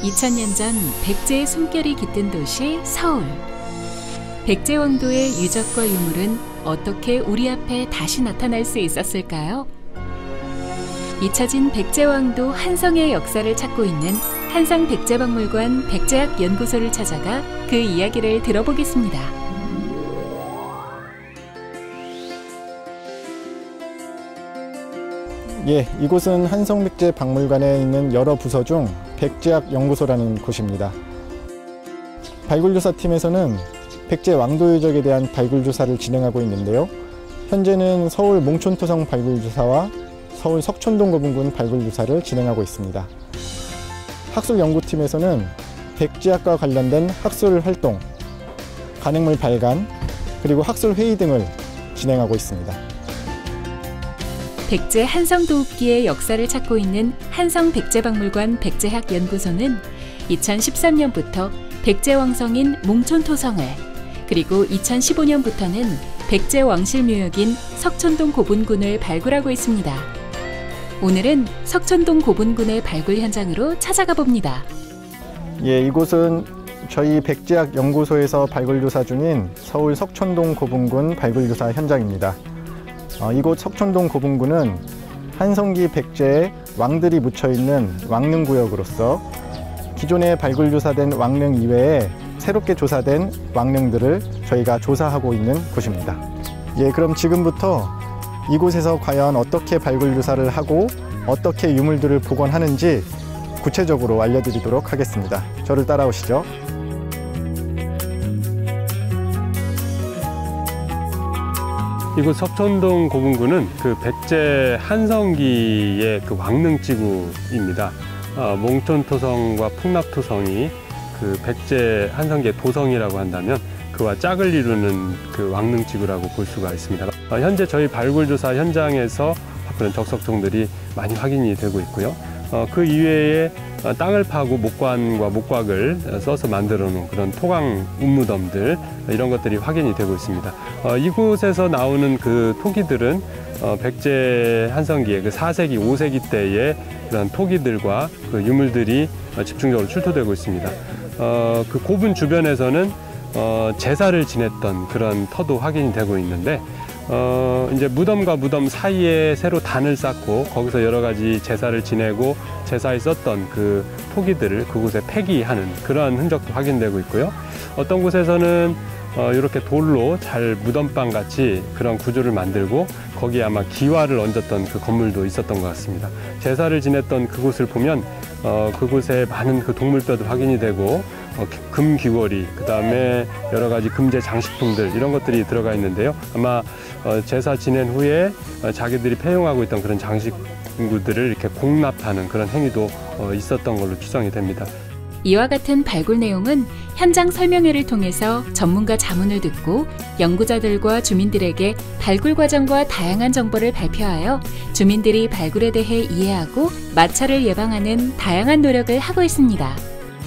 2000년 전 백제의 숨결이 깃든 도시 서울. 백제왕도의 유적과 유물은 어떻게 우리 앞에 다시 나타날 수 있었을까요? 잊혀진 백제왕도 한성의 역사를 찾고 있는 한성백제박물관 백제학연구소를 찾아가 그 이야기를 들어보겠습니다. 이곳은 한성백제박물관에 있는 여러 부서 중 백제학연구소라는 곳입니다. 발굴조사팀에서는 백제왕도 유적에 대한 발굴조사를 진행하고 있는데요. 현재는 서울 몽촌토성 발굴조사와 서울 석촌동 고분군 발굴조사를 진행하고 있습니다. 학술연구팀에서는 백제학과 관련된 학술활동, 간행물 발간, 그리고 학술회의 등을 진행하고 있습니다. 백제 한성도읍기의 역사를 찾고 있는 한성백제박물관 백제학연구소는 2013년부터 백제왕성인 몽촌토성을, 그리고 2015년부터는 백제왕실묘역인 석촌동 고분군을 발굴하고 있습니다. 오늘은 석촌동 고분군의 발굴 현장으로 찾아가 봅니다. 이곳은 저희 백제학연구소에서 발굴조사 중인 서울 석촌동 고분군 발굴조사 현장입니다. 이곳 석촌동 고분군은 한성기 백제의 왕들이 묻혀있는 왕릉구역으로서 기존에 발굴조사된 왕릉 이외에 새롭게 조사된 왕릉들을 저희가 조사하고 있는 곳입니다. 그럼 지금부터 이곳에서 과연 어떻게 발굴조사를 하고 어떻게 유물들을 복원하는지 구체적으로 알려드리도록 하겠습니다. 저를 따라오시죠. 이곳 석촌동 고분군은 그 백제 한성기의 그 왕릉지구입니다. 몽촌토성과 풍납토성이 그 백제 한성기의 도성이라고 한다면 그와 짝을 이루는 그 왕릉지구라고 볼 수가 있습니다. 현재 저희 발굴조사 현장에서 그런 적석종들이 많이 확인이 되고 있고요. 그 이외에 땅을 파고 목관과 목곽을 써서 만들어 놓은 그런 토강 운무덤들, 이런 것들이 확인이 되고 있습니다. 이곳에서 나오는 그 토기들은 백제 한성기의 그 4세기, 5세기 때의 그런 토기들과 그 유물들이 집중적으로 출토되고 있습니다. 그 고분 주변에서는 제사를 지냈던 그런 터도 확인이 되고 있는데, 이제 무덤과 무덤 사이에 새로 단을 쌓고 거기서 여러 가지 제사를 지내고 제사에 썼던 그 토기들을 그곳에 폐기하는 그러한 흔적도 확인되고 있고요. 어떤 곳에서는 이렇게 돌로 잘 무덤방 같이 그런 구조를 만들고 거기에 아마 기와를 얹었던 그 건물도 있었던 것 같습니다. 제사를 지냈던 그곳을 보면 그곳에 많은 그 동물뼈도 확인이 되고 금 귀걸이, 그 다음에 여러 가지 금제 장식품들, 이런 것들이 들어가 있는데요. 아마 제사 지낸 후에 자기들이 폐용하고 있던 그런 장식구들을 이렇게 공납하는 그런 행위도 있었던 걸로 추정이 됩니다. 이와 같은 발굴 내용은 현장 설명회를 통해서 전문가 자문을 듣고 연구자들과 주민들에게 발굴 과정과 다양한 정보를 발표하여 주민들이 발굴에 대해 이해하고 마찰을 예방하는 다양한 노력을 하고 있습니다.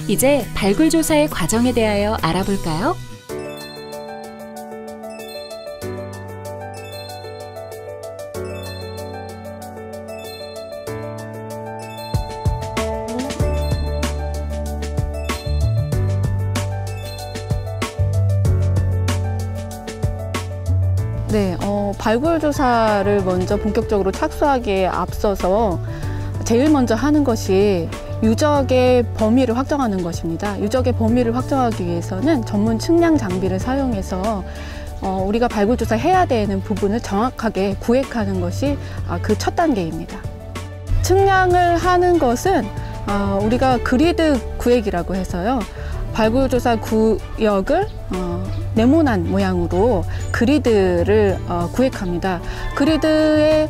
이제 발굴 조사의 과정에 대하여 알아볼까요? 발굴 조사를 먼저 본격적으로 착수하기에 앞서서 제일 먼저 하는 것이 유적의 범위를 확정하는 것입니다. 유적의 범위를 확정하기 위해서는 전문 측량 장비를 사용해서 우리가 발굴 조사해야 되는 부분을 정확하게 구획하는 것이 그 첫 단계입니다. 측량을 하는 것은 우리가 그리드 구획이라고 해서요. 발굴 조사 구역을 네모난 모양으로 그리드를 구획합니다. 그리드의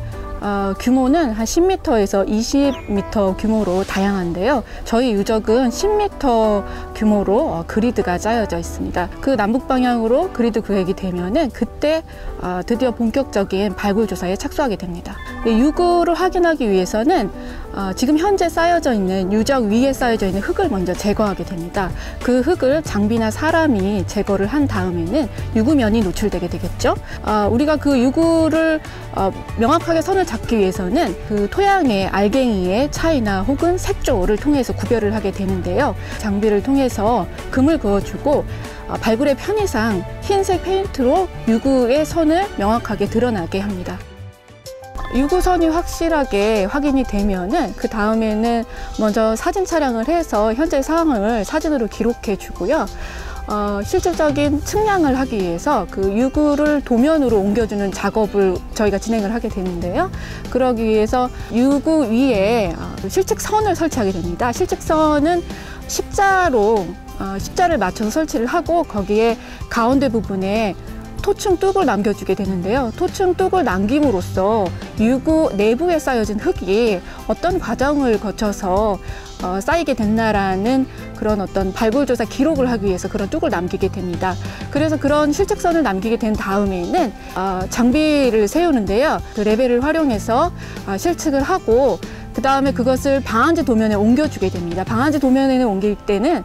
규모는 한 10m에서 20m 규모로 다양한데요. 저희 유적은 10m 규모로 그리드가 짜여져 있습니다. 그 남북 방향으로 그리드 구획이 되면은 그때 드디어 본격적인 발굴 조사에 착수하게 됩니다. 유구를 확인하기 위해서는 지금 현재 쌓여져 있는 유적 위에 쌓여져 있는 흙을 먼저 제거하게 됩니다. 그 흙을 장비나 사람이 제거를 한 다음에는 유구면이 노출되게 되겠죠. 우리가 그 유구를 명확하게 선을 잡기 위해서는 그 토양의 알갱이의 차이나 혹은 색조를 통해서 구별을 하게 되는데요. 장비를 통해서 금을 그어주고 발굴의 편의상 흰색 페인트로 유구의 선을 명확하게 드러나게 합니다. 유구선이 확실하게 확인이 되면은 그 다음에는 먼저 사진 촬영을 해서 현재 상황을 사진으로 기록해 주고요. 실질적인 측량을 하기 위해서 그 유구를 도면으로 옮겨주는 작업을 저희가 진행을 하게 되는데요. 그러기 위해서 유구 위에 실측선을 설치하게 됩니다. 실측선은 십자를 맞춰서 설치를 하고 거기에 가운데 부분에 토층 뚝을 남겨주게 되는데요. 토층 뚝을 남김으로써 유구 내부에 쌓여진 흙이 어떤 과정을 거쳐서 쌓이게 됐나라는 그런 어떤 발굴조사 기록을 하기 위해서 그런 뚝을 남기게 됩니다. 그래서 그런 실측선을 남기게 된 다음에는 장비를 세우는데요. 그 레벨을 활용해서 실측을 하고 그 다음에 그것을 방안지 도면에 옮겨주게 됩니다. 방안지 도면에 옮길 때는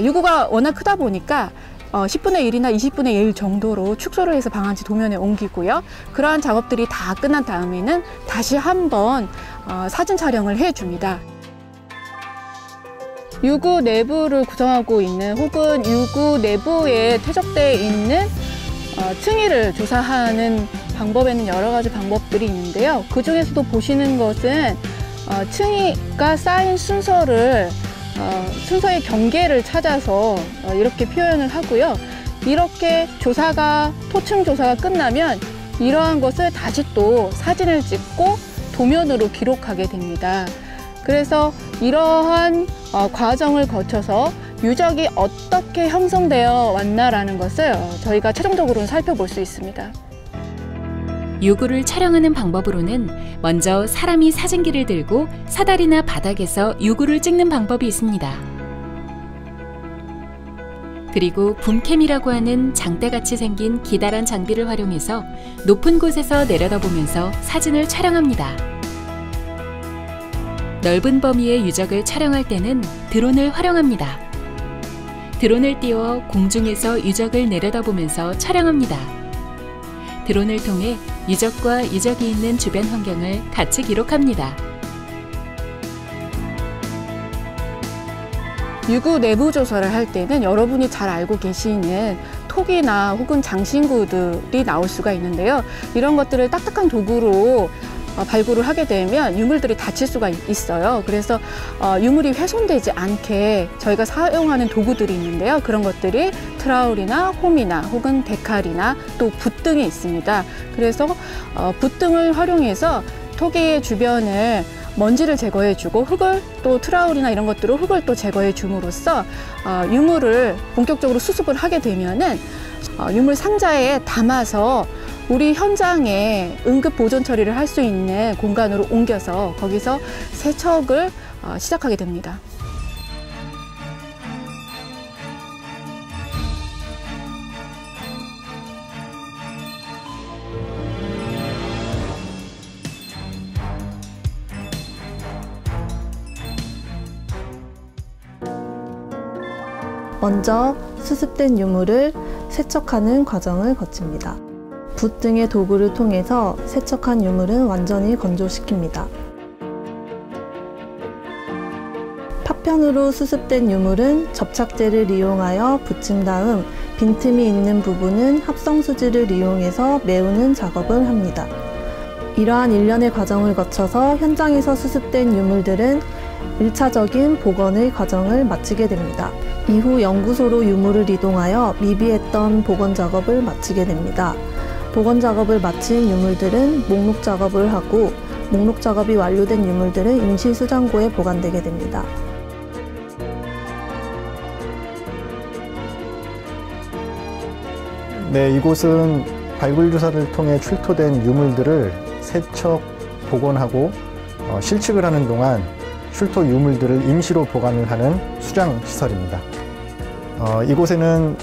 유구가 워낙 크다 보니까 10분의 1이나 20분의 1 정도로 축소를 해서 방안지 도면에 옮기고요. 그러한 작업들이 다 끝난 다음에는 다시 한번 사진 촬영을 해줍니다. 유구 내부를 구성하고 있는 혹은 유구 내부에 퇴적되어 있는 층위를 조사하는 방법에는 여러 가지 방법들이 있는데요. 그 중에서도 보시는 것은 층위가 쌓인 순서의 경계를 찾아서 이렇게 표현을 하고요. 이렇게 토층 조사가 끝나면 이러한 것을 다시 또 사진을 찍고 도면으로 기록하게 됩니다. 그래서 이러한 과정을 거쳐서 유적이 어떻게 형성되어 왔나라는 것을 저희가 최종적으로는 살펴볼 수 있습니다. 유구를 촬영하는 방법으로는 먼저 사람이 사진기를 들고 사다리나 바닥에서 유구를 찍는 방법이 있습니다. 그리고 붐캠이라고 하는 장대같이 생긴 기다란 장비를 활용해서 높은 곳에서 내려다보면서 사진을 촬영합니다. 넓은 범위의 유적을 촬영할 때는 드론을 활용합니다. 드론을 띄워 공중에서 유적을 내려다보면서 촬영합니다. 드론을 통해 유적과 유적이 있는 주변 환경을 같이 기록합니다. 유구 내부 조사를 할 때는 여러분이 잘 알고 계시는 톡이나 혹은 장신구들이 나올 수가 있는데요. 이런 것들을 딱딱한 도구로 발굴을 하게 되면 유물들이 다칠 수가 있어요. 그래서 유물이 훼손되지 않게 저희가 사용하는 도구들이 있는데요. 그런 것들이 트라울이나 홈이나 혹은 데칼이나 또 붓등이 있습니다. 그래서 붓등을 활용해서 토기의 주변을 먼지를 제거해주고 흙을 또 트라울이나 이런 것들로 흙을 또 제거해 줌으로써 유물을 본격적으로 수습을 하게 되면은 유물 상자에 담아서 우리 현장에 응급 보존 처리를 할 수 있는 공간으로 옮겨서 거기서 세척을 시작하게 됩니다. 먼저 수습된 유물을 세척하는 과정을 거칩니다. 붓 등의 도구를 통해서 세척한 유물은 완전히 건조시킵니다. 파편으로 수습된 유물은 접착제를 이용하여 붙인 다음 빈틈이 있는 부분은 합성수지를 이용해서 메우는 작업을 합니다. 이러한 일련의 과정을 거쳐서 현장에서 수습된 유물들은 1차적인 복원의 과정을 마치게 됩니다. 이후 연구소로 유물을 이동하여 미비했던 복원 작업을 마치게 됩니다. 복원 작업을 마친 유물들은 목록 작업을 하고 목록 작업이 완료된 유물들은 임시 수장고에 보관되게 됩니다. 네, 이곳은 발굴 조사를 통해 출토된 유물들을 세척, 복원하고 실측을 하는 동안 출토 유물들을 임시로 보관을 하는 수장 시설입니다. 이곳에는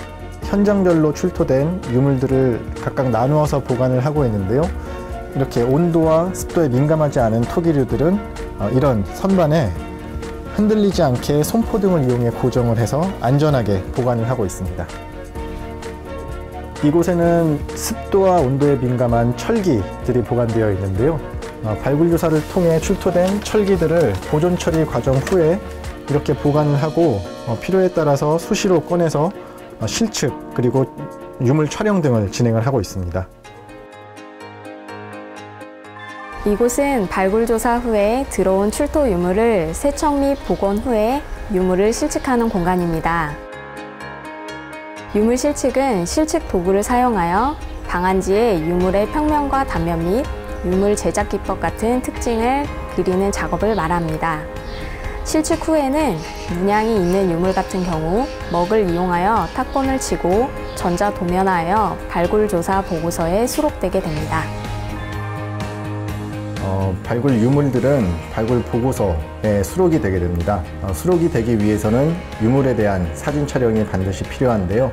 현장별로 출토된 유물들을 각각 나누어서 보관을 하고 있는데요. 이렇게 온도와 습도에 민감하지 않은 토기류들은 이런 선반에 흔들리지 않게 손포 등을 이용해 고정을 해서 안전하게 보관을 하고 있습니다. 이곳에는 습도와 온도에 민감한 철기들이 보관되어 있는데요. 발굴조사를 통해 출토된 철기들을 보존 처리 과정 후에 이렇게 보관을 하고 필요에 따라서 수시로 꺼내서 실측 그리고 유물 촬영 등을 진행을 하고 있습니다. 이곳은 발굴조사 후에 들어온 출토 유물을 세척 및 복원 후에 유물을 실측하는 공간입니다. 유물 실측은 실측 도구를 사용하여 방한지에 유물의 평면과 단면 및 유물 제작 기법 같은 특징을 그리는 작업을 말합니다. 실측 후에는 문양이 있는 유물 같은 경우 먹을 이용하여 탁본을 치고 전자도면화하여 발굴조사 보고서에 수록되게 됩니다. 발굴 유물들은 발굴 보고서에 수록이 되게 됩니다. 수록이 되기 위해서는 유물에 대한 사진 촬영이 반드시 필요한데요.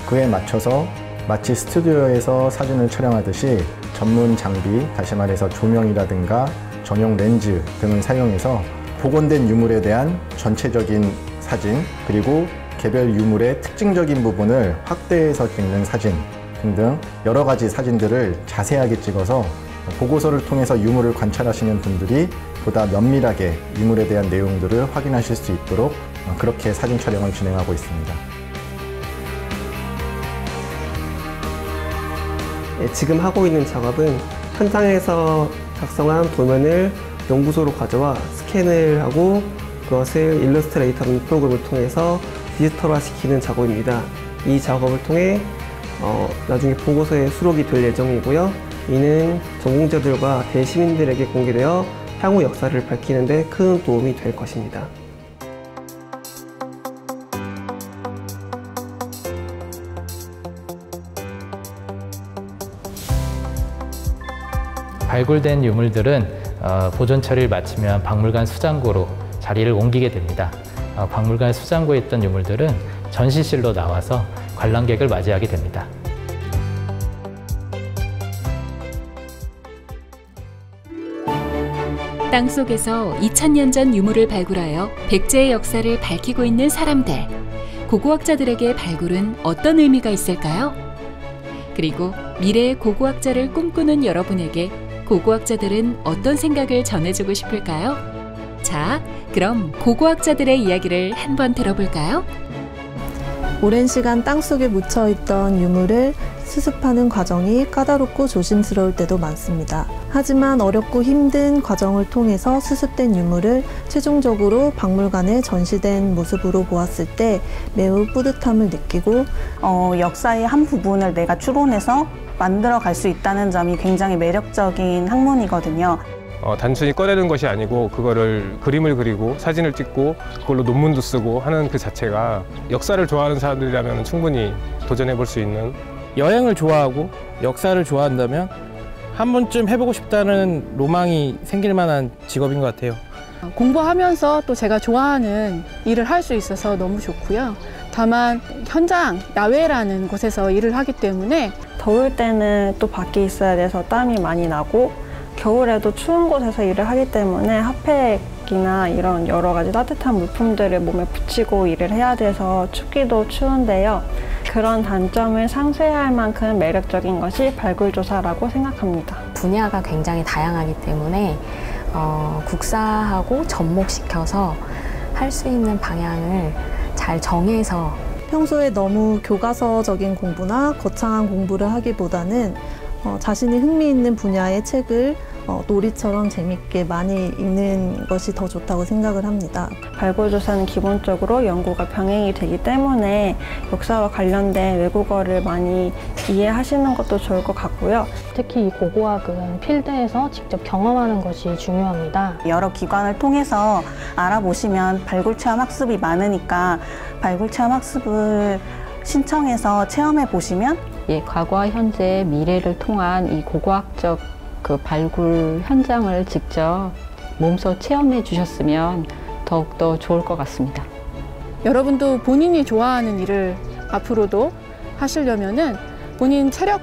그에 맞춰서 마치 스튜디오에서 사진을 촬영하듯이 전문 장비, 다시 말해서 조명이라든가 전용 렌즈 등을 사용해서 복원된 유물에 대한 전체적인 사진, 그리고 개별 유물의 특징적인 부분을 확대해서 찍는 사진 등등 여러 가지 사진들을 자세하게 찍어서 보고서를 통해서 유물을 관찰하시는 분들이 보다 면밀하게 유물에 대한 내용들을 확인하실 수 있도록 그렇게 사진 촬영을 진행하고 있습니다. 지금 하고 있는 작업은 현장에서 작성한 도면을 연구소로 가져와 스캔을 하고 그것을 일러스트레이터라는 프로그램을 통해서 디지털화시키는 작업입니다. 이 작업을 통해 나중에 보고서에 수록이 될 예정이고요. 이는 전공자들과 대시민들에게 공개되어 향후 역사를 밝히는 데 큰 도움이 될 것입니다. 발굴된 유물들은 보존 처리를 마치면 박물관 수장고로 자리를 옮기게 됩니다. 박물관 수장고에 있던 유물들은 전시실로 나와서 관람객을 맞이하게 됩니다. 땅속에서 2000년 전 유물을 발굴하여 백제의 역사를 밝히고 있는 사람들. 고고학자들에게 발굴은 어떤 의미가 있을까요? 그리고 미래의 고고학자를 꿈꾸는 여러분에게 고고학자들은 어떤 생각을 전해주고 싶을까요? 자, 그럼 고고학자들의 이야기를 한번 들어볼까요? 오랜 시간 땅속에 묻혀있던 유물을 수습하는 과정이 까다롭고 조심스러울 때도 많습니다. 하지만 어렵고 힘든 과정을 통해서 수습된 유물을 최종적으로 박물관에 전시된 모습으로 보았을 때 매우 뿌듯함을 느끼고 역사의 한 부분을 내가 추론해서 만들어 갈 수 있다는 점이 굉장히 매력적인 학문이거든요. 단순히 꺼내는 것이 아니고 그거를 그림을 그리고 사진을 찍고 그걸로 논문도 쓰고 하는 그 자체가 역사를 좋아하는 사람들이라면 충분히 도전해 볼 수 있는, 여행을 좋아하고 역사를 좋아한다면 한 번쯤 해보고 싶다는 로망이 생길 만한 직업인 것 같아요. 공부하면서 또 제가 좋아하는 일을 할 수 있어서 너무 좋고요. 다만 현장, 야외라는 곳에서 일을 하기 때문에 더울 때는 또 밖에 있어야 돼서 땀이 많이 나고 겨울에도 추운 곳에서 일을 하기 때문에 핫팩이나 이런 여러 가지 따뜻한 물품들을 몸에 붙이고 일을 해야 돼서 춥기도 추운데요. 그런 단점을 상쇄할 만큼 매력적인 것이 발굴조사라고 생각합니다. 분야가 굉장히 다양하기 때문에 국사하고 접목시켜서 할 수 있는 방향을 잘 정해서 평소에 너무 교과서적인 공부나 거창한 공부를 하기보다는 자신이 흥미있는 분야의 책을 놀이처럼 재밌게 많이 읽는 것이 더 좋다고 생각을 합니다. 발굴조사는 기본적으로 연구가 병행이 되기 때문에 역사와 관련된 외국어를 많이 이해하시는 것도 좋을 것 같고요. 특히 이 고고학은 필드에서 직접 경험하는 것이 중요합니다. 여러 기관을 통해서 알아보시면 발굴체험 학습이 많으니까 발굴체험 학습을 신청해서 체험해 보시면 과거와 현재, 미래를 통한 이 고고학적 그 발굴 현장을 직접 몸소 체험해 주셨으면 더욱더 좋을 것 같습니다. 여러분도 본인이 좋아하는 일을 앞으로도 하시려면은 본인 체력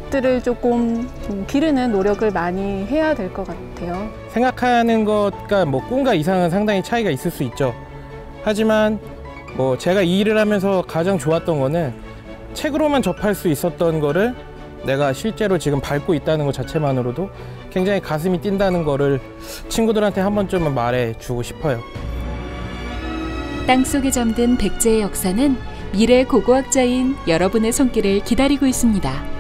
것들을 조금 기르는 노력을 많이 해야 될 것 같아요. 생각하는 것과 뭐 꿈과 이상은 상당히 차이가 있을 수 있죠. 하지만 뭐 제가 이 일을 하면서 가장 좋았던 거는 책으로만 접할 수 있었던 거를 내가 실제로 지금 밟고 있다는 것 자체만으로도 굉장히 가슴이 뛴다는 거를 친구들한테 한 번쯤은 말해주고 싶어요. 땅속에 잠든 백제의 역사는 미래 고고학자인 여러분의 손길을 기다리고 있습니다.